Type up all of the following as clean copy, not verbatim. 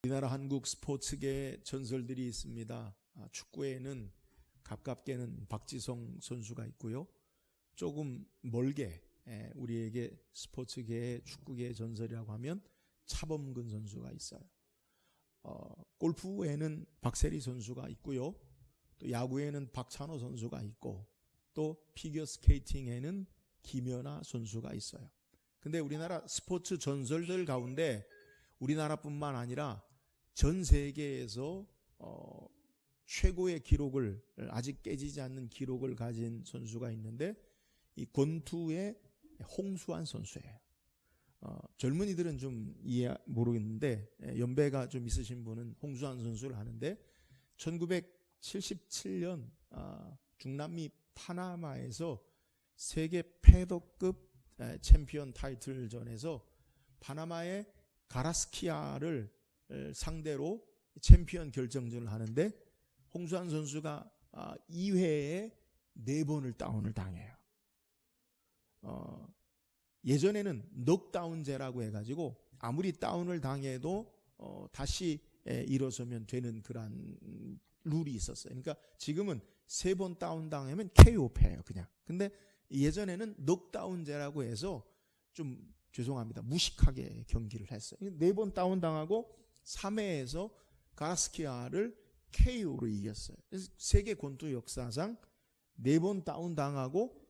우리나라 한국 스포츠계 전설들이 있습니다. 축구에는 가깝게는 박지성 선수가 있고요. 조금 멀게 우리에게 스포츠계의 축구계의 전설이라고 하면 차범근 선수가 있어요. 골프에는 박세리 선수가 있고요. 또 야구에는 박찬호 선수가 있고 또 피겨 스케이팅에는 김연아 선수가 있어요. 근데 우리나라 스포츠 전설들 가운데 우리나라뿐만 아니라 전 세계에서 최고의 기록을 아직 깨지지 않는 기록을 가진 선수가 있는데 이 권투의 홍수환 선수예요. 젊은이들은 좀 이해 모르겠는데 연배가 좀 있으신 분은 홍수환 선수를 아는데 1977년 중남미 파나마에서 세계 패더급 챔피언 타이틀전에서 파나마의 가라스키아를 상대로 챔피언 결정전을 하는데 홍수환 선수가 2회에 4번을 다운을 당해요. 예전에는 넉다운제라고 해가지고 아무리 다운을 당해도 다시 일어서면 되는 그런 룰이 있었어요. 그러니까 지금은 3번 다운 당하면 KO패예요, 그냥. 근데 예전에는 넉다운제라고 해서 좀 죄송합니다, 무식하게 경기를 했어요. 4번 다운 당하고 3회에서 가라스키아를 KO로 이겼어요. 그래서 세계 권투 역사상 4번 다운 당하고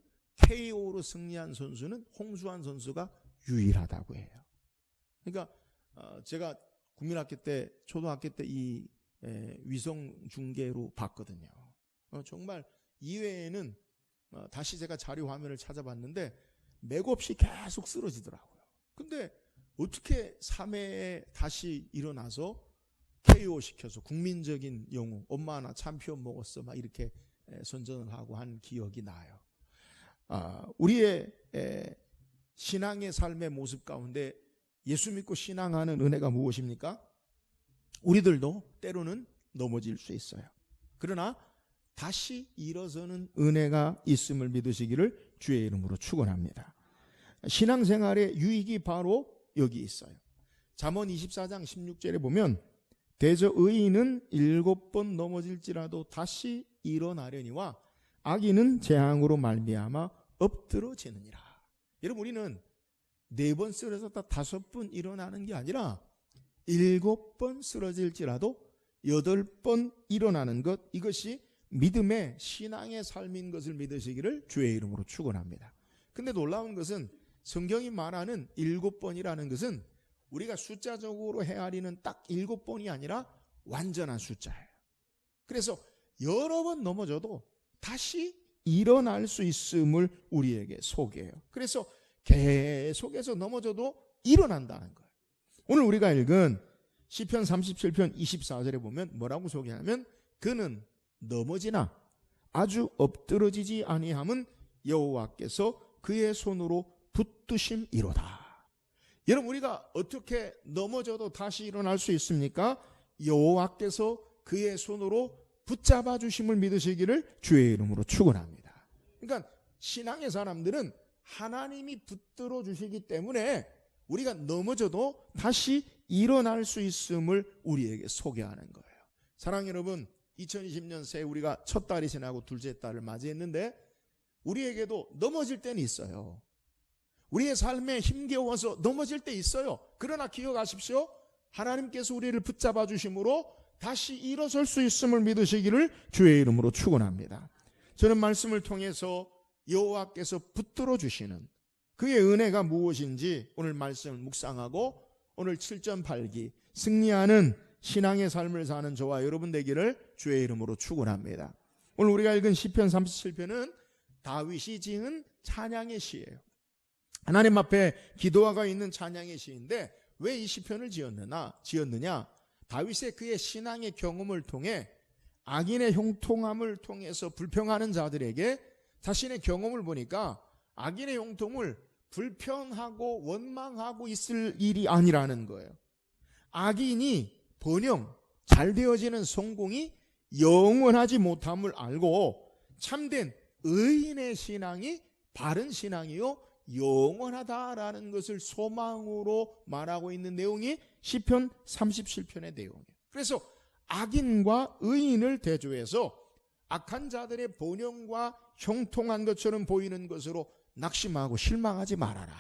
KO로 승리한 선수는 홍수환 선수가 유일하다고 해요. 그러니까 제가 국민학교 때, 초등학교 때 이 위성 중계로 봤거든요. 정말 이외에는 다시 제가 자료 화면을 찾아봤는데 맥없이 계속 쓰러지더라고요. 근데 어떻게 3회에 다시 일어나서 KO 시켜서 국민적인 영웅, 엄마 나 챔피언 먹었어 막 이렇게 선전을 하고 한 기억이 나요. 우리의 신앙의 삶의 모습 가운데 예수 믿고 신앙하는 은혜가 무엇입니까? 우리들도 때로는 넘어질 수 있어요. 그러나 다시 일어서는 은혜가 있음을 믿으시기를 주의 이름으로 축원합니다. 신앙생활의 유익이 바로 여기 있어요. 잠언 24장 16절에 보면 대저 의인은 7번 넘어질지라도 다시 일어나려니와 악인은 재앙으로 말미암아 엎드러지느니라. 여러분, 우리는 4번 쓰러졌다 5번 일어나는 게 아니라 7번 쓰러질지라도 8번 일어나는 것, 이것이 믿음의 신앙의 삶인 것을 믿으시기를 주의 이름으로 축원합니다. 근데 놀라운 것은 성경이 말하는 7번이라는 것은 우리가 숫자적으로 헤아리는 딱 7번이 아니라 완전한 숫자예요. 그래서 여러 번 넘어져도 다시 일어날 수 있음을 우리에게 소개해요. 그래서 계속해서 넘어져도 일어난다는 거예요. 오늘 우리가 읽은 시편 37편 24절에 보면 뭐라고 소개하냐면 그는 넘어지나 아주 엎드러지지 아니함은 여호와께서 그의 손으로 붙드심이로다. 여러분, 우리가 어떻게 넘어져도 다시 일어날 수 있습니까? 여호와께서 그의 손으로 붙잡아 주심을 믿으시기를 주의 이름으로 축원합니다. 그러니까 신앙의 사람들은 하나님이 붙들어 주시기 때문에 우리가 넘어져도 다시 일어날 수 있음을 우리에게 소개하는 거예요. 사랑하는 여러분, 2020년 새해 우리가 첫 달이 지나고 둘째 달을 맞이했는데 우리에게도 넘어질 때는 있어요. 우리의 삶에 힘겨워서 넘어질 때 있어요. 그러나 기억하십시오. 하나님께서 우리를 붙잡아 주심으로 다시 일어설 수 있음을 믿으시기를 주의 이름으로 축원합니다. 저는 말씀을 통해서 여호와께서 붙들어 주시는 그의 은혜가 무엇인지 오늘 말씀을 묵상하고 오늘 7전 8기 승리하는 신앙의 삶을 사는 저와 여러분 되기를 주의 이름으로 축원합니다. 오늘 우리가 읽은 시편 37편은 다윗이 지은 찬양의 시예요. 하나님 앞에 기도가 있는 찬양의 시인데 왜 이 시편을 지었느냐? 다윗의 그의 신앙의 경험을 통해 악인의 형통함을 통해서 불평하는 자들에게 자신의 경험을 보니까 악인의 형통을 불평하고 원망하고 있을 일이 아니라는 거예요. 악인이 번영, 잘 되어지는 성공이 영원하지 못함을 알고 참된 의인의 신앙이 바른 신앙이요 영원하다라는 것을 소망으로 말하고 있는 내용이 시편 37편의 내용이에요. 그래서 악인과 의인을 대조해서 악한 자들의 본영과 형통한 것처럼 보이는 것으로 낙심하고 실망하지 말아라.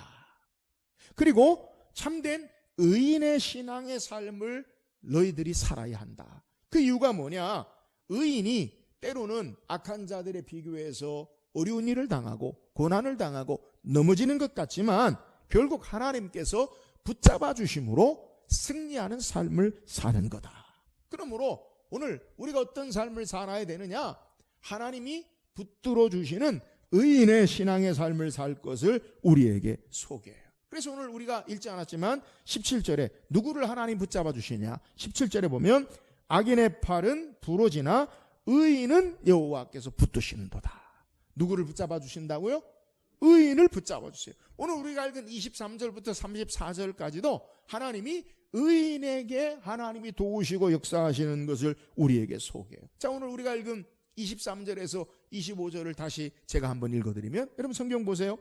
그리고 참된 의인의 신앙의 삶을 너희들이 살아야 한다. 그 이유가 뭐냐? 의인이 때로는 악한 자들에 비교해서 어려운 일을 당하고 고난을 당하고 넘어지는 것 같지만 결국 하나님께서 붙잡아 주심으로 승리하는 삶을 사는 거다. 그러므로 오늘 우리가 어떤 삶을 살아야 되느냐? 하나님이 붙들어 주시는 의인의 신앙의 삶을 살 것을 우리에게 소개해요. 그래서 오늘 우리가 읽지 않았지만 17절에 누구를 하나님 붙잡아 주시냐? 17절에 보면 악인의 팔은 부러지나 의인은 여호와께서 붙드시는도다. 누구를 붙잡아 주신다고요? 의인을 붙잡아 주세요. 오늘 우리가 읽은 23절부터 34절까지도 하나님이 의인에게 하나님이 도우시고 역사하시는 것을 우리에게 소개해요. 자, 오늘 우리가 읽은 23절에서 25절을 다시 제가 한번 읽어드리면, 여러분 성경 보세요.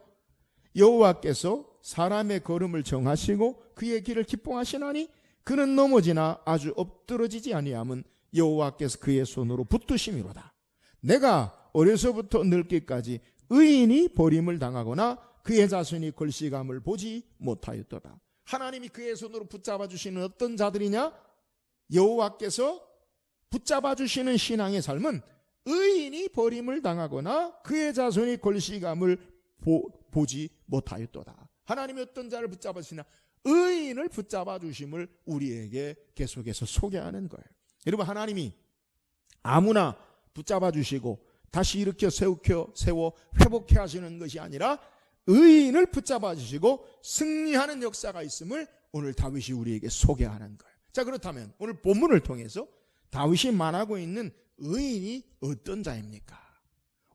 여호와께서 사람의 걸음을 정하시고 그의 길을 기뻐하시나니 그는 넘어지나 아주 엎드러지지 아니함은 여호와께서 그의 손으로 붙드심이로다. 내가 어려서부터 늙기까지 의인이 버림을 당하거나 그의 자손이 걸시감을 보지 못하였도다. 하나님이 그의 손으로 붙잡아 주시는 어떤 자들이냐? 여호와께서 붙잡아 주시는 신앙의 삶은 의인이 버림을 당하거나 그의 자손이 걸시감을 보지 못하였도다. 하나님이 어떤 자를 붙잡아 주시나? 의인을 붙잡아 주심을 우리에게 계속해서 소개하는 거예요. 여러분, 하나님이 아무나 붙잡아 주시고 다시 일으켜 세워 회복해 하시는 것이 아니라 의인을 붙잡아 주시고 승리하는 역사가 있음을 오늘 다윗이 우리에게 소개하는 거예요. 자, 그렇다면 오늘 본문을 통해서 다윗이 말하고 있는 의인이 어떤 자입니까?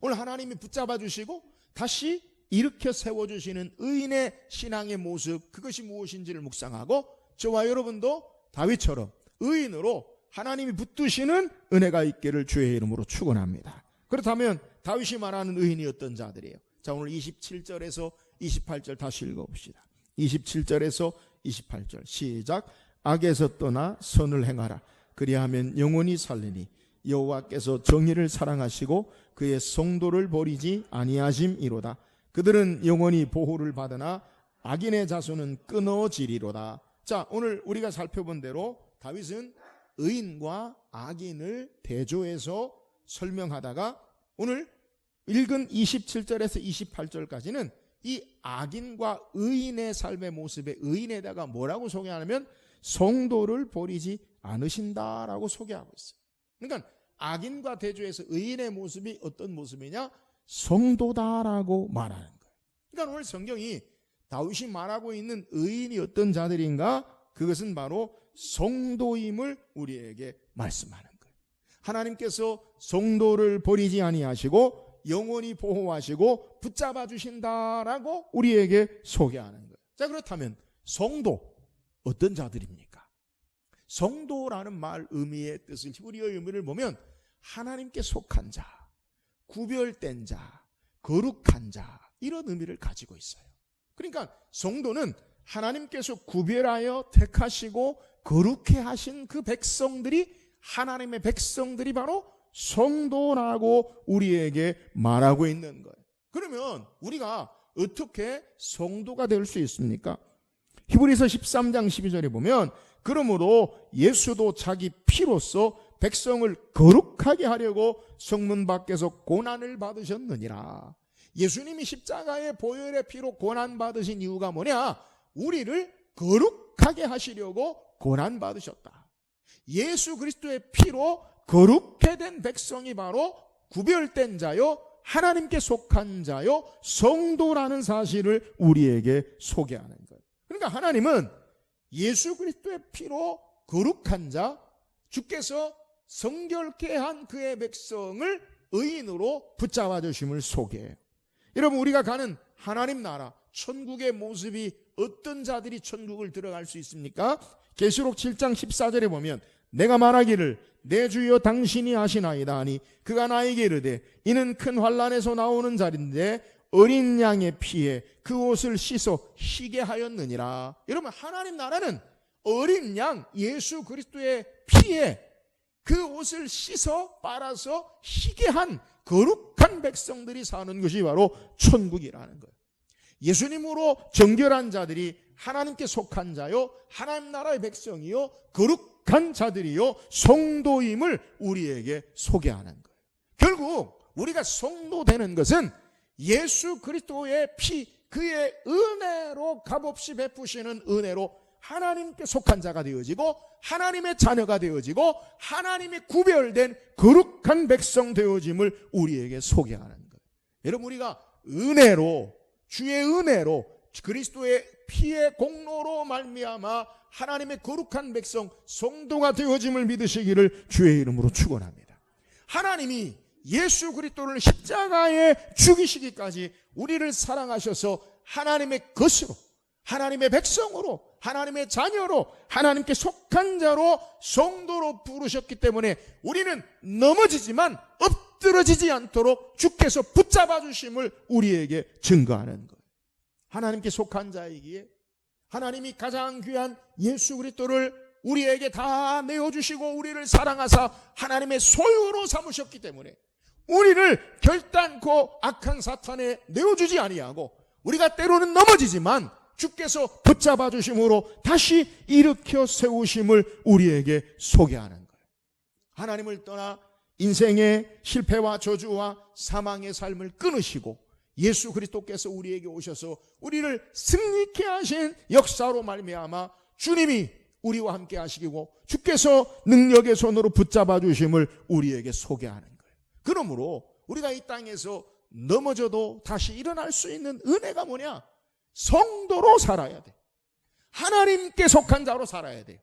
오늘 하나님이 붙잡아 주시고 다시 일으켜 세워주시는 의인의 신앙의 모습, 그것이 무엇인지를 묵상하고 저와 여러분도 다윗처럼 의인으로 하나님이 붙드시는 은혜가 있기를 주의 이름으로 축원합니다. 그렇다면 다윗이 말하는 의인이 어떤 자들이에요? 자, 오늘 27절에서 28절 다시 읽어봅시다. 27절에서 28절 시작. 악에서 떠나 선을 행하라. 그리하면 영원히 살리니 여호와께서 정의를 사랑하시고 그의 성도를 버리지 아니하심이로다. 그들은 영원히 보호를 받으나 악인의 자손은 끊어지리로다. 자, 오늘 우리가 살펴본 대로 다윗은 의인과 악인을 대조해서 설명하다가 오늘 읽은 27절에서 28절까지는 이 악인과 의인의 삶의 모습에 의인에다가 뭐라고 소개하냐면 성도를 버리지 않으신다라고 소개하고 있어요. 그러니까 악인과 대조해서 의인의 모습이 어떤 모습이냐? 성도다라고 말하는 거예요. 그러니까 오늘 성경이 다윗이 말하고 있는 의인이 어떤 자들인가? 그것은 바로 성도임을 우리에게 말씀하는 거예요. 하나님께서 성도를 버리지 아니하시고 영원히 보호하시고 붙잡아 주신다라고 우리에게 소개하는 거예요. 자, 그렇다면 성도 어떤 자들입니까? 성도라는 말 의미의 뜻을 히브리어 의미를 보면 하나님께 속한 자, 구별된 자, 거룩한 자, 이런 의미를 가지고 있어요. 그러니까 성도는 하나님께서 구별하여 택하시고 거룩해 하신 그 백성들이, 하나님의 백성들이 바로 성도라고 우리에게 말하고 있는 거예요. 그러면 우리가 어떻게 성도가 될 수 있습니까? 히브리서 13장 12절에 보면 그러므로 예수도 자기 피로써 백성을 거룩하게 하려고 성문 밖에서 고난을 받으셨느니라. 예수님이 십자가의 보혈의 피로 고난 받으신 이유가 뭐냐? 우리를 거룩하게 하시려고 고난 받으셨다. 예수 그리스도의 피로 거룩해 된 백성이 바로 구별된 자요, 하나님께 속한 자요, 성도라는 사실을 우리에게 소개하는 거예요. 그러니까 하나님은 예수 그리스도의 피로 거룩한 자, 주께서 성결케 한 그의 백성을 의인으로 붙잡아 주심을 소개해요. 여러분, 우리가 가는 하나님 나라 천국의 모습이 어떤 자들이 천국을 들어갈 수 있습니까? 계시록 7장 14절에 보면 내가 말하기를 내 주여 당신이 하시나이다 하니 그가 나에게 이르되 이는 큰 환난에서 나오는 자리인데 어린 양의 피에 그 옷을 씻어 희게 하였느니라. 여러분, 하나님 나라는 어린 양 예수 그리스도의 피에 그 옷을 씻어 빨아서 희게 한 거룩한 백성들이 사는 것이 바로 천국이라는 거예요. 예수님으로 정결한 자들이 하나님께 속한 자요, 하나님 나라의 백성이요, 거룩한 자들이요, 성도임을 우리에게 소개하는 거예요. 결국 우리가 성도되는 것은 예수 그리스도의 피, 그의 은혜로 값없이 베푸시는 은혜로 하나님께 속한 자가 되어지고 하나님의 자녀가 되어지고 하나님이 구별된 거룩한 백성 되어짐을 우리에게 소개하는 거예요. 여러분, 우리가 은혜로, 주의 은혜로, 그리스도의 피의 공로로 말미암아 하나님의 거룩한 백성, 성도가 되어짐을 믿으시기를 주의 이름으로 축원합니다. 하나님이 예수 그리스도를 십자가에 죽이시기까지 우리를 사랑하셔서 하나님의 것으로, 하나님의 백성으로, 하나님의 자녀로, 하나님께 속한 자로, 성도로 부르셨기 때문에 우리는 넘어지지만 엎드러지지 않도록 주께서 붙잡아 주심을 우리에게 증거하는 거예요. 하나님께 속한 자이기에 하나님이 가장 귀한 예수 그리스도를 우리에게 다 내어주시고 우리를 사랑하사 하나님의 소유로 삼으셨기 때문에 우리를 결단코 악한 사탄에 내어주지 아니하고, 우리가 때로는 넘어지지만 주께서 붙잡아 주심으로 다시 일으켜 세우심을 우리에게 소개하는 거예요. 하나님을 떠나 인생의 실패와 저주와 사망의 삶을 끊으시고 예수 그리스도께서 우리에게 오셔서 우리를 승리케 하신 역사로 말미암아 주님이 우리와 함께 하시고 주께서 능력의 손으로 붙잡아 주심을 우리에게 소개하는 거예요. 그러므로 우리가 이 땅에서 넘어져도 다시 일어날 수 있는 은혜가 뭐냐? 성도로 살아야 돼. 하나님께 속한 자로 살아야 돼요.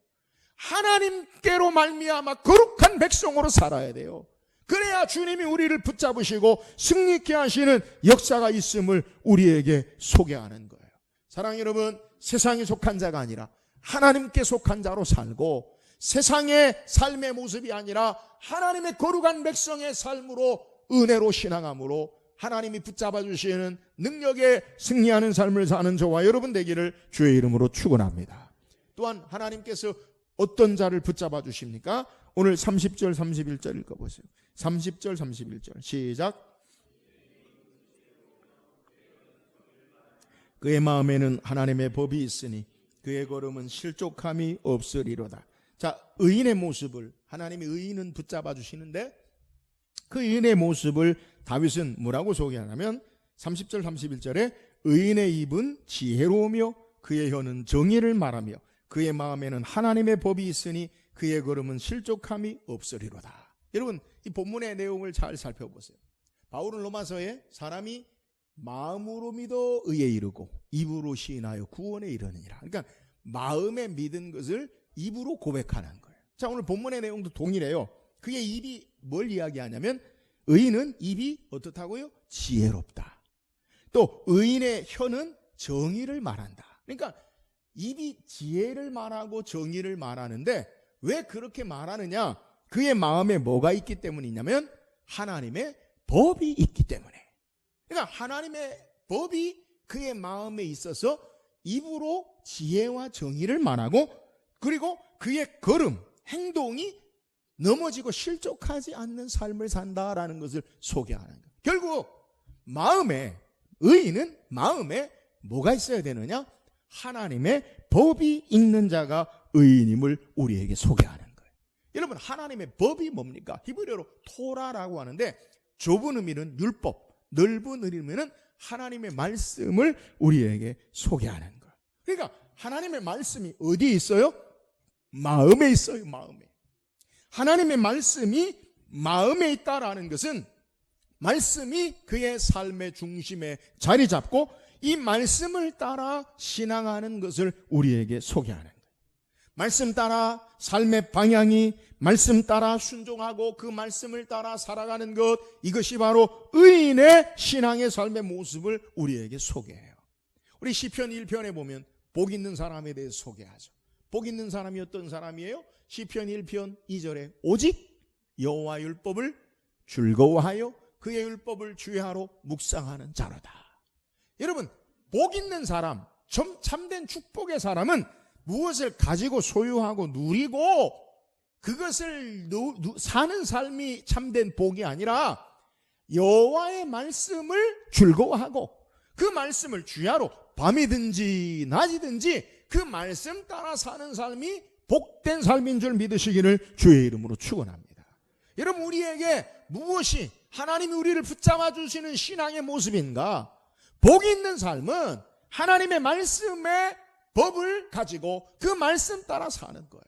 하나님께로 말미암아 거룩한 백성으로 살아야 돼요. 그래야 주님이 우리를 붙잡으시고 승리케 하시는 역사가 있음을 우리에게 소개하는 거예요. 사랑하는 여러분, 세상에 속한 자가 아니라 하나님께 속한 자로 살고, 세상의 삶의 모습이 아니라 하나님의 거룩한 백성의 삶으로, 은혜로 신앙함으로 하나님이 붙잡아 주시는 능력에 승리하는 삶을 사는 저와 여러분 되기를 주의 이름으로 축원합니다. 또한 하나님께서 어떤 자를 붙잡아 주십니까? 오늘 30절 31절 읽어보세요. 30절 31절 시작. 그의 마음에는 하나님의 법이 있으니 그의 걸음은 실족함이 없으리로다. 자, 의인의 모습을, 하나님이 의인은 붙잡아 주시는데 그 의인의 모습을 다윗은 뭐라고 소개하냐면 30절 31절에 의인의 입은 지혜로우며 그의 혀는 정의를 말하며 그의 마음에는 하나님의 법이 있으니 그의 걸음은 실족함이 없으리로다. 여러분, 이 본문의 내용을 잘 살펴보세요. 바울은 로마서에 사람이 마음으로 믿어 의에 이르고 입으로 시인하여 구원에 이르느니라. 그러니까 마음에 믿은 것을 입으로 고백하는 거예요. 자, 오늘 본문의 내용도 동일해요. 그의 입이 뭘 이야기하냐면 의인은 입이 어떻다고요? 지혜롭다. 또 의인의 혀는 정의를 말한다. 그러니까 입이 지혜를 말하고 정의를 말하는데 왜 그렇게 말하느냐? 그의 마음에 뭐가 있기 때문이냐면 하나님의 법이 있기 때문에. 그러니까 하나님의 법이 그의 마음에 있어서 입으로 지혜와 정의를 말하고, 그리고 그의 걸음, 행동이 넘어지고 실족하지 않는 삶을 산다라는 것을 소개하는 거예요. 결국 마음에, 의인은 마음에 뭐가 있어야 되느냐? 하나님의 법이 있는 자가 의인임을 우리에게 소개하는 거예요. 여러분, 하나님의 법이 뭡니까? 히브리어로 토라라고 하는데 좁은 의미는 율법, 넓은 의미는 하나님의 말씀을 우리에게 소개하는 거예요. 그러니까 하나님의 말씀이 어디에 있어요? 마음에 있어요. 마음에. 하나님의 말씀이 마음에 있다라는 것은 말씀이 그의 삶의 중심에 자리 잡고 이 말씀을 따라 신앙하는 것을 우리에게 소개하는 거예요. 말씀 따라 삶의 방향이, 말씀 따라 순종하고 그 말씀을 따라 살아가는 것, 이것이 바로 의인의 신앙의 삶의 모습을 우리에게 소개해요. 우리 시편 1편에 보면 복 있는 사람에 대해서 소개하죠. 복 있는 사람이 어떤 사람이에요? 시편 1편 2절에 오직 여호와 율법을 즐거워하여 그의 율법을 주의하러 묵상하는 자로다. 여러분, 복 있는 사람, 참된 축복의 사람은 무엇을 가지고 소유하고 누리고 그것을 사는 삶이 참된 복이 아니라 여호와의 말씀을 즐거워하고 그 말씀을 주야로 밤이든지 낮이든지 그 말씀 따라 사는 삶이 복된 삶인 줄 믿으시기를 주의 이름으로 축원합니다. 여러분, 우리에게 무엇이 하나님이 우리를 붙잡아 주시는 신앙의 모습인가? 복이 있는 삶은 하나님의 말씀의 법을 가지고 그 말씀 따라 사는 거예요.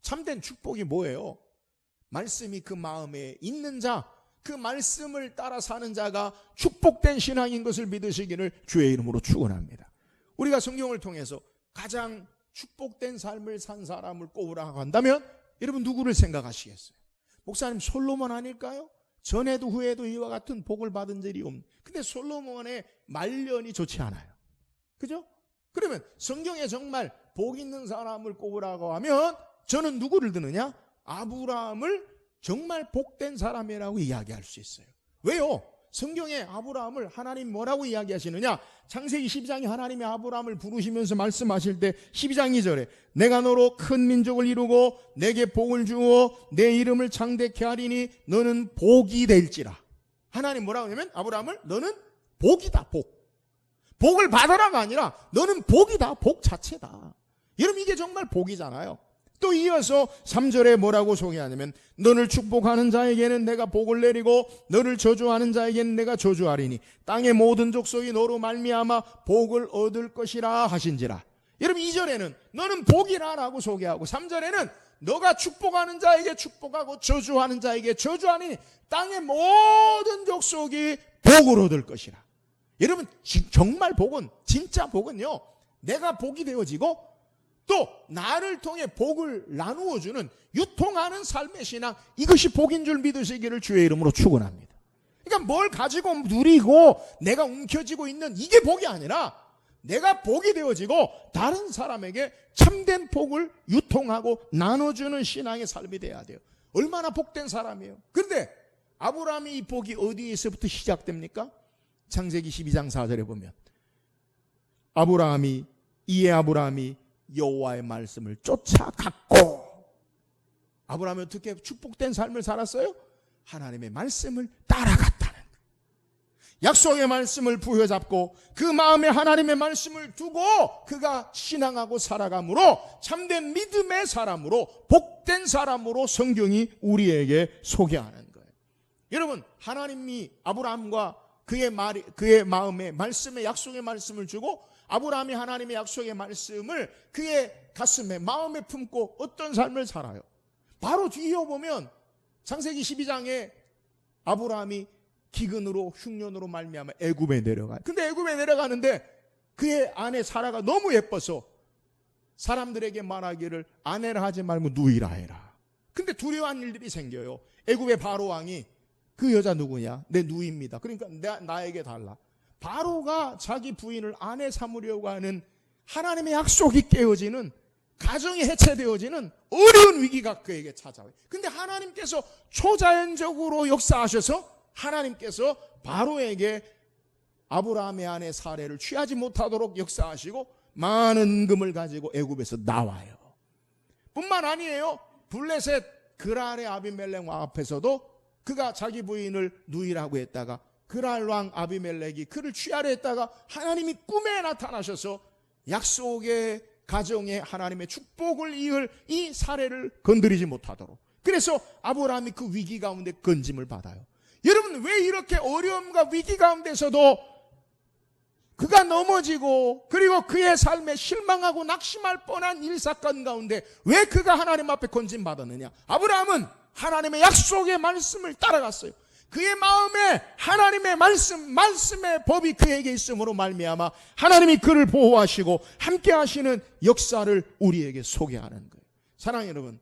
참된 축복이 뭐예요? 말씀이 그 마음에 있는 자, 그 말씀을 따라 사는 자가 축복된 신앙인 것을 믿으시기를 주의 이름으로 축원합니다. 우리가 성경을 통해서 가장 축복된 삶을 산 사람을 꼽으라고 한다면 여러분 누구를 생각하시겠어요? 목사님, 솔로몬 아닐까요? 전에도 후에도 이와 같은 복을 받은 적이 없는. 근데 솔로몬의 말년이 좋지 않아요. 그죠? 그러면 성경에 정말 복 있는 사람을 꼽으라고 하면 저는 누구를 드느냐? 아브라함을 정말 복된 사람이라고 이야기할 수 있어요. 왜요? 성경에 아브라함을 하나님 뭐라고 이야기하시느냐? 창세기 12장에 하나님이 아브라함을 부르시면서 말씀하실 때 12장 2절에 내가 너로 큰 민족을 이루고 내게 복을 주어 내 이름을 창대케 하리니 너는 복이 될지라. 하나님 뭐라고 하냐면 아브라함을 너는 복이다, 복. 복을 받아라가 아니라 너는 복이다, 복 자체다. 여러분, 이게 정말 복이잖아요. 또 이어서 3절에 뭐라고 소개하냐면 너를 축복하는 자에게는 내가 복을 내리고 너를 저주하는 자에게는 내가 저주하리니 땅의 모든 족속이 너로 말미암아 복을 얻을 것이라 하신지라. 여러분, 2절에는 너는 복이라 라고 소개하고 3절에는 너가 축복하는 자에게 축복하고 저주하는 자에게 저주하니 땅의 모든 족속이 복을 얻을 것이라. 여러분, 정말 복은, 진짜 복은요, 내가 복이 되어지고 또 나를 통해 복을 나누어주는 유통하는 삶의 신앙, 이것이 복인 줄 믿으시기를 주의 이름으로 축원합니다. 그러니까 뭘 가지고 누리고 내가 움켜쥐고 있는 이게 복이 아니라 내가 복이 되어지고 다른 사람에게 참된 복을 유통하고 나눠주는 신앙의 삶이 돼야 돼요. 얼마나 복된 사람이에요. 그런데 아브라함이 이 복이 어디에서부터 시작됩니까? 창세기 12장 4절에 보면 아브라함이 여호와의 말씀을 쫓아갔고, 아브라함이 어떻게 축복된 삶을 살았어요? 하나님의 말씀을 따라갔다는 거예요. 약속의 말씀을 부여잡고 그 마음에 하나님의 말씀을 두고 그가 신앙하고 살아감으로 참된 믿음의 사람으로, 복된 사람으로 성경이 우리에게 소개하는 거예요. 여러분, 하나님이 아브라함과 그의 마음에 말씀의 약속의 말씀을 주고 아브라함이 하나님의 약속의 말씀을 그의 가슴에 마음에 품고 어떤 삶을 살아요? 바로 뒤에 보면 창세기 12장에 아브라함이 기근으로 흉년으로 말미암아 애굽에 내려가요. 근데 애굽에 내려가는데 그의 아내 사라가 너무 예뻐서 사람들에게 말하기를 아내라 하지 말고 누이라 해라. 근데 두려운 일들이 생겨요. 애굽의 바로 왕이 그 여자 누구냐? 내 누이입니다. 그러니까 나에게 달라. 바로가 자기 부인을 아내 삼으려고 하는 하나님의 약속이 깨어지는, 가정이 해체되어지는 어려운 위기가 그에게 찾아와요. 근데 하나님께서 초자연적으로 역사하셔서 하나님께서 바로에게 아브라함의 아내 사례를 취하지 못하도록 역사하시고 많은 금을 가지고 애굽에서 나와요. 뿐만 아니에요. 블레셋 그랄의 아비멜렉 왕 앞에서도 그가 자기 부인을 누이라고 했다가 그랄 왕 아비멜렉이 그를 취하려 했다가 하나님이 꿈에 나타나셔서 약속의 가정에 하나님의 축복을 이을 이 사례를 건드리지 못하도록, 그래서 아브라함이 그 위기 가운데 건짐을 받아요. 여러분, 왜 이렇게 어려움과 위기 가운데서도 그가 넘어지고 그리고 그의 삶에 실망하고 낙심할 뻔한 일사건 가운데 왜 그가 하나님 앞에 건짐 받았느냐? 아브라함은 하나님의 약속의 말씀을 따라갔어요. 그의 마음에 하나님의 말씀의 법이 그에게 있음으로 말미암아 하나님이 그를 보호하시고 함께 하시는 역사를 우리에게 소개하는 거예요. 사랑하는 여러분,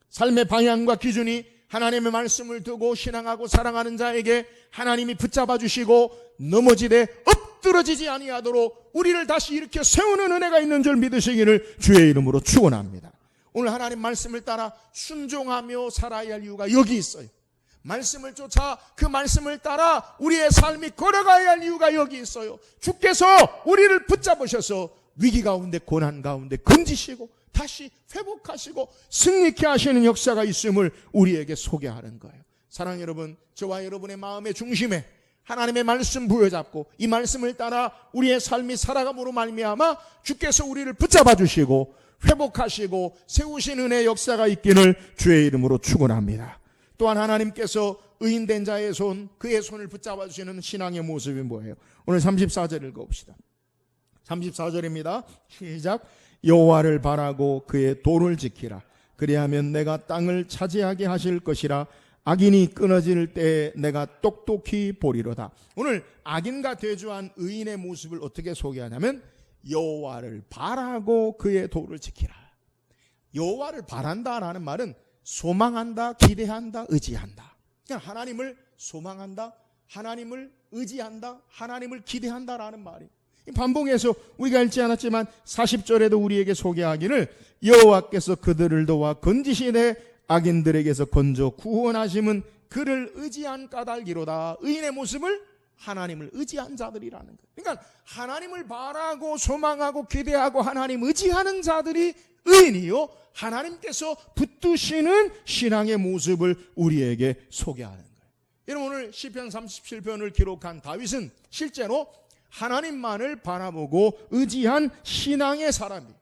삶의 방향과 기준이 하나님의 말씀을 두고 신앙하고 사랑하는 자에게 하나님이 붙잡아 주시고 넘어지되 엎드러지지 아니하도록 우리를 다시 일으켜 세우는 은혜가 있는 줄 믿으시기를 주의 이름으로 축원합니다. 오늘 하나님 말씀을 따라 순종하며 살아야 할 이유가 여기 있어요. 말씀을 쫓아 그 말씀을 따라 우리의 삶이 걸어가야 할 이유가 여기 있어요. 주께서 우리를 붙잡으셔서 위기 가운데 고난 가운데 건지시고 다시 회복하시고 승리케 하시는 역사가 있음을 우리에게 소개하는 거예요. 사랑하는 여러분, 저와 여러분의 마음의 중심에 하나님의 말씀 부여잡고 이 말씀을 따라 우리의 삶이 살아감으로 말미암아 주께서 우리를 붙잡아 주시고 회복하시고 세우신 은혜의 역사가 있기를 주의 이름으로 축원합니다. 또한 하나님께서 의인된 자의 손, 그의 손을 붙잡아 주시는 신앙의 모습이 뭐예요? 오늘 34절 읽어봅시다. 34절입니다. 시작. 여호와를 바라고 그의 도를 지키라. 그리하면 내가 땅을 차지하게 하실 것이라. 악인이 끊어질 때에 내가 똑똑히 보리로다. 오늘 악인과 대조한 의인의 모습을 어떻게 소개하냐면 여호와를 바라고 그의 도를 지키라. 여호와를 바란다라는 말은 소망한다, 기대한다, 의지한다. 그냥 하나님을 소망한다, 하나님을 의지한다, 하나님을 기대한다라는 말이에요. 반복해서 우리가 읽지 않았지만 40절에도 우리에게 소개하기를 여호와께서 그들을 도와 건지시되 악인들에게서 건져 구원하심은 그를 의지한 까닭이로다. 의인의 모습을 하나님을 의지한 자들이라는 거예요. 그러니까 하나님을 바라고 소망하고 기대하고 하나님 의지하는 자들이 의인이요, 하나님께서 붙드시는 신앙의 모습을 우리에게 소개하는 거예요. 여러분, 오늘 시편 37편을 기록한 다윗은 실제로 하나님만을 바라보고 의지한 신앙의 사람이에요.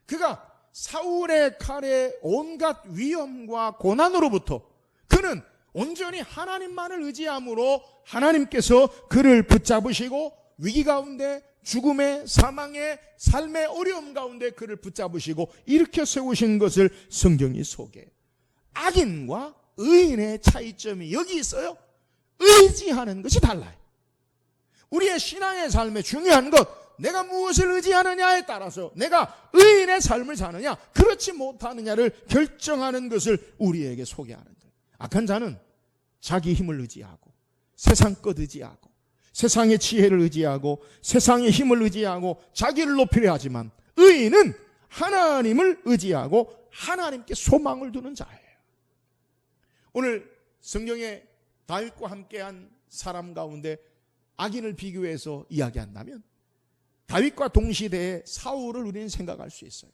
그가 사울의 칼에 온갖 위험과 고난으로부터 그는 온전히 하나님만을 의지함으로 하나님께서 그를 붙잡으시고 위기 가운데 죽음의 사망의 삶의 어려움 가운데 그를 붙잡으시고 일으켜 세우신 것을 성경이 소개해요. 악인과 의인의 차이점이 여기 있어요. 의지하는 것이 달라요. 우리의 신앙의 삶에 중요한 것, 내가 무엇을 의지하느냐에 따라서 내가 의인의 삶을 사느냐 그렇지 못하느냐를 결정하는 것을 우리에게 소개하는 거예요. 악한 자는 자기 힘을 의지하고 세상 것 의지하고 세상의 지혜를 의지하고 세상의 힘을 의지하고 자기를 높이려 하지만 의인은 하나님을 의지하고 하나님께 소망을 두는 자예요. 오늘 성경에 다윗과 함께한 사람 가운데 악인을 비교해서 이야기한다면 다윗과 동시대의 사울을 우리는 생각할 수 있어요.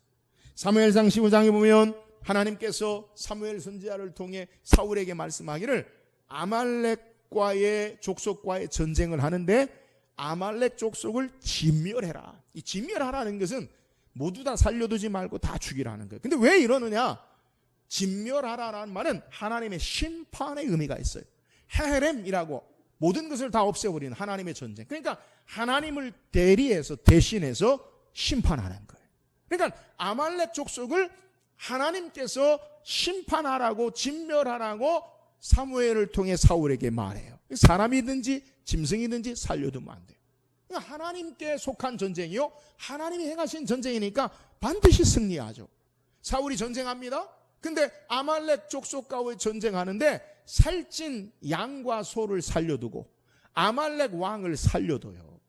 사무엘상 15장에 보면 하나님께서 사무엘 선지자를 통해 사울에게 말씀하기를 아말렉과의 족속과의 전쟁을 하는데 아말렉 족속을 진멸해라. 이 진멸하라는 것은 모두 다 살려두지 말고 다 죽이라는 거예요. 근데 왜 이러느냐? 진멸하라는 말은 하나님의 심판의 의미가 있어요. 헤헤렘이라고 모든 것을 다 없애버리는 하나님의 전쟁. 그러니까 하나님을 대리해서 대신해서 심판하는 거예요. 그러니까 아말렉 족속을 하나님께서 심판하라고 진멸하라고 사무엘을 통해 사울에게 말해요. 사람이든지 짐승이든지 살려두면 안 돼요. 그러니까 하나님께 속한 전쟁이요, 하나님이 행하신 전쟁이니까 반드시 승리하죠. 사울이 전쟁합니다. 근데 아말렉 족속과의 전쟁하는데 살찐 양과 소를 살려두고 아말렉 왕을 살려둬요.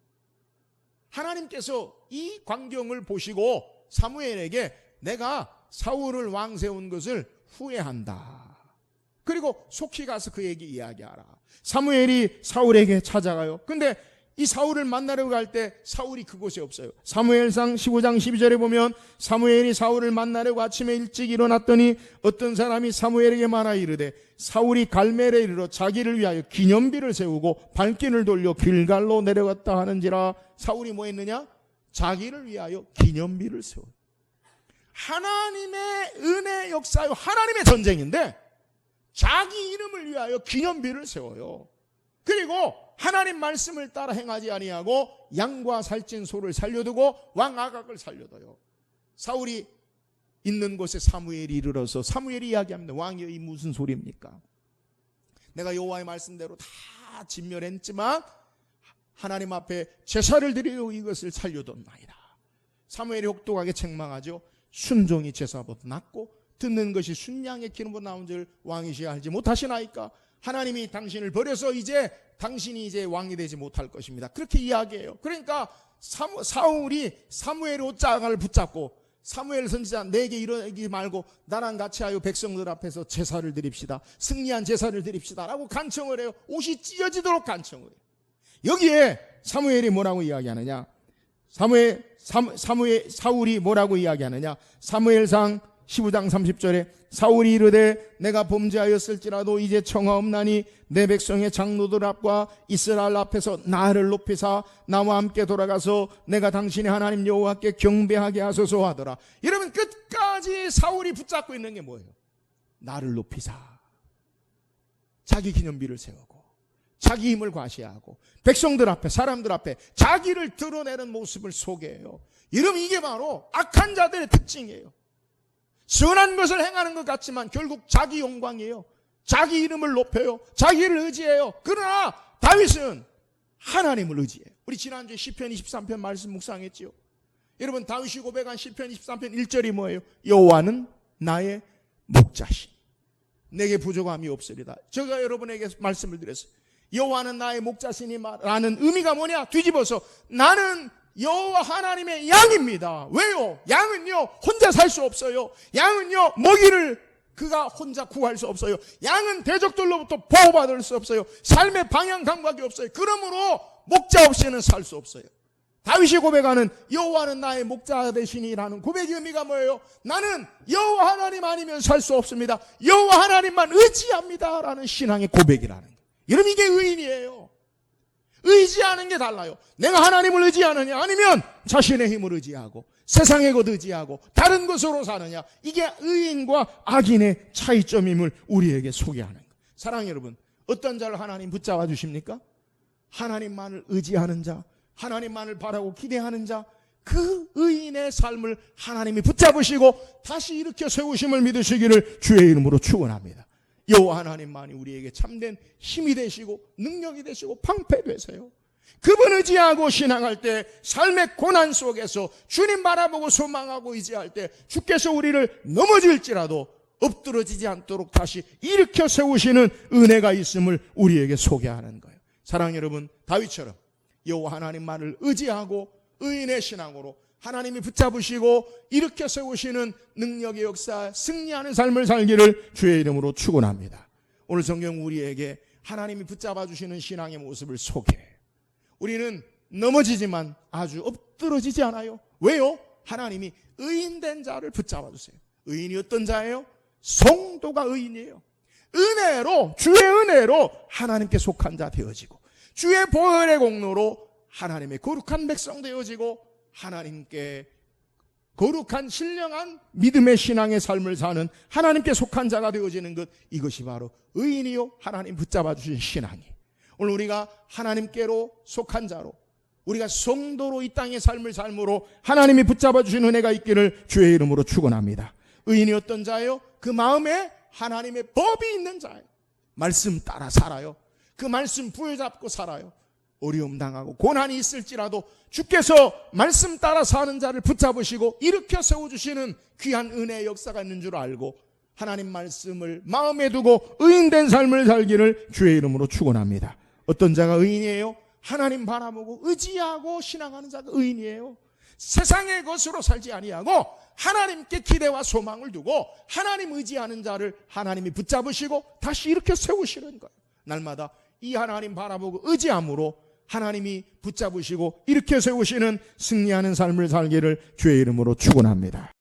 하나님께서 이 광경을 보시고 사무엘에게 내가 사울을 왕 세운 것을 후회한다. 그리고 속히 가서 그에게 이야기하라. 사무엘이 사울에게 찾아가요. 근데 이 사울을 만나려고 갈 때 사울이 그곳에 없어요. 사무엘상 15장 12절에 보면 사무엘이 사울을 만나려고 아침에 일찍 일어났더니 어떤 사람이 사무엘에게 말하 이르되 사울이 갈멜에 이르러 자기를 위하여 기념비를 세우고 발길을 돌려 길갈로 내려갔다 하는지라. 사울이 뭐 했느냐? 자기를 위하여 기념비를 세워요. 하나님의 은혜 역사요, 하나님의 전쟁인데 자기 이름을 위하여 기념비를 세워요. 그리고 하나님 말씀을 따라 행하지 아니하고 양과 살찐 소를 살려두고 왕 아각을 살려둬요. 사울이 있는 곳에 사무엘이 이르러서 사무엘이 이야기합니다. 왕이여, 이 무슨 소리입니까? 내가 여호와의 말씀대로 다 진멸했지만 하나님 앞에 제사를 드리려 이것을 살려뒀나이다. 사무엘이 혹독하게 책망하죠. 순종이 제사보다 낫고 듣는 것이 순양의 기름보다 나온 줄 왕이시야 알지 못하시나이까? 하나님이 당신을 버려서 당신이 이제 왕이 되지 못할 것입니다. 그렇게 이야기해요. 그러니까 사울이 사무엘의 옷자락을 붙잡고 사무엘 선지자 내게 이러지 말고 나랑 같이 하여 백성들 앞에서 제사를 드립시다. 승리한 제사를 드립시다 라고 간청을 해요. 옷이 찢어지도록 간청을 해요. 여기에 사무엘이 뭐라고 이야기하느냐, 사울이 뭐라고 이야기하느냐, 사무엘상 15장 30절에 사울이 이르되 내가 범죄하였을지라도 이제 청하옵나니 내 백성의 장로들 앞과 이스라엘 앞에서 나를 높이사 나와 함께 돌아가서 내가 당신의 하나님 여호와께 경배하게 하소서 하더라. 여러분, 끝까지 사울이 붙잡고 있는 게 뭐예요? 나를 높이사. 자기 기념비를 세우고 자기 힘을 과시하고 백성들 앞에, 사람들 앞에 자기를 드러내는 모습을 소개해요. 여러분, 이게 바로 악한 자들의 특징이에요. 선한 것을 행하는 것 같지만 결국 자기 영광이에요. 자기 이름을 높여요. 자기를 의지해요. 그러나 다윗은 하나님을 의지해요. 우리 지난주에 시편 23편 말씀 묵상했지요. 여러분, 다윗이 고백한 시편 23편 1절이 뭐예요? 여호와는 나의 목자신, 내게 부족함이 없으리다. 제가 여러분에게 말씀을 드렸어요. 여호와는 나의 목자신이라는 의미가 뭐냐? 뒤집어서 나는 여호와 하나님의 양입니다. 왜요? 양은요 혼자 살 수 없어요. 양은요 먹이를 그가 혼자 구할 수 없어요. 양은 대적들로부터 보호받을 수 없어요. 삶의 방향 감각이 없어요. 그러므로 목자 없이는 살 수 없어요. 다윗이 고백하는 여호와는 나의 목자 되시니라는 고백의 의미가 뭐예요? 나는 여호와 하나님 아니면 살 수 없습니다. 여호와 하나님만 의지합니다 라는 신앙의 고백이라는 거예요. 여러분, 이게 의인이에요. 의지하는 게 달라요. 내가 하나님을 의지하느냐, 아니면 자신의 힘을 의지하고 세상의 것 의지하고 다른 것으로 사느냐. 이게 의인과 악인의 차이점임을 우리에게 소개하는 거예요. 사랑하는 여러분, 어떤 자를 하나님 붙잡아 주십니까? 하나님만을 의지하는 자, 하나님만을 바라고 기대하는 자, 그 의인의 삶을 하나님이 붙잡으시고 다시 일으켜 세우심을 믿으시기를 주의 이름으로 축원합니다. 여호와 하나님만이 우리에게 참된 힘이 되시고 능력이 되시고 방패 되세요. 그분 의지하고 신앙할 때 삶의 고난 속에서 주님 바라보고 소망하고 의지할 때 주께서 우리를 넘어질지라도 엎드러지지 않도록 다시 일으켜 세우시는 은혜가 있음을 우리에게 소개하는 거예요. 사랑하는 여러분, 다윗처럼 여호와 하나님만을 의지하고 의인의 신앙으로 하나님이 붙잡으시고 일으켜 세우시는 능력의 역사, 승리하는 삶을 살기를 주의 이름으로 축원합니다. 오늘 성경 우리에게 하나님이 붙잡아 주시는 신앙의 모습을 소개해요. 우리는 넘어지지만 아주 엎드러지지 않아요. 왜요? 하나님이 의인된 자를 붙잡아 주세요. 의인이 어떤 자예요? 성도가 의인이에요. 은혜로, 주의 은혜로 하나님께 속한 자 되어지고 주의 보혈의 공로로 하나님의 거룩한 백성 되어지고 하나님께 거룩한 신령한 믿음의 신앙의 삶을 사는 하나님께 속한 자가 되어지는 것, 이것이 바로 의인이요 하나님 붙잡아 주신 신앙이에요. 오늘 우리가 하나님께로 속한 자로, 우리가 성도로 이 땅의 삶을 삶으로 하나님이 붙잡아 주신 은혜가 있기를 주의 이름으로 축원합니다. 의인이 어떤 자예요? 그 마음에 하나님의 법이 있는 자예요. 말씀 따라 살아요. 그 말씀 부여잡고 살아요. 어려움 당하고 고난이 있을지라도 주께서 말씀 따라 사는 자를 붙잡으시고 일으켜 세워주시는 귀한 은혜의 역사가 있는 줄 알고 하나님 말씀을 마음에 두고 의인된 삶을 살기를 주의 이름으로 축원합니다. 어떤 자가 의인이에요? 하나님 바라보고 의지하고 신앙하는 자가 의인이에요. 세상의 것으로 살지 아니하고 하나님께 기대와 소망을 두고 하나님 의지하는 자를 하나님이 붙잡으시고 다시 일으켜 세우시는 거예요. 날마다 이 하나님 바라보고 의지함으로 하나님이 붙잡으시고 일으켜 세우시는 승리하는 삶을 살기를 주의 이름으로 축원합니다.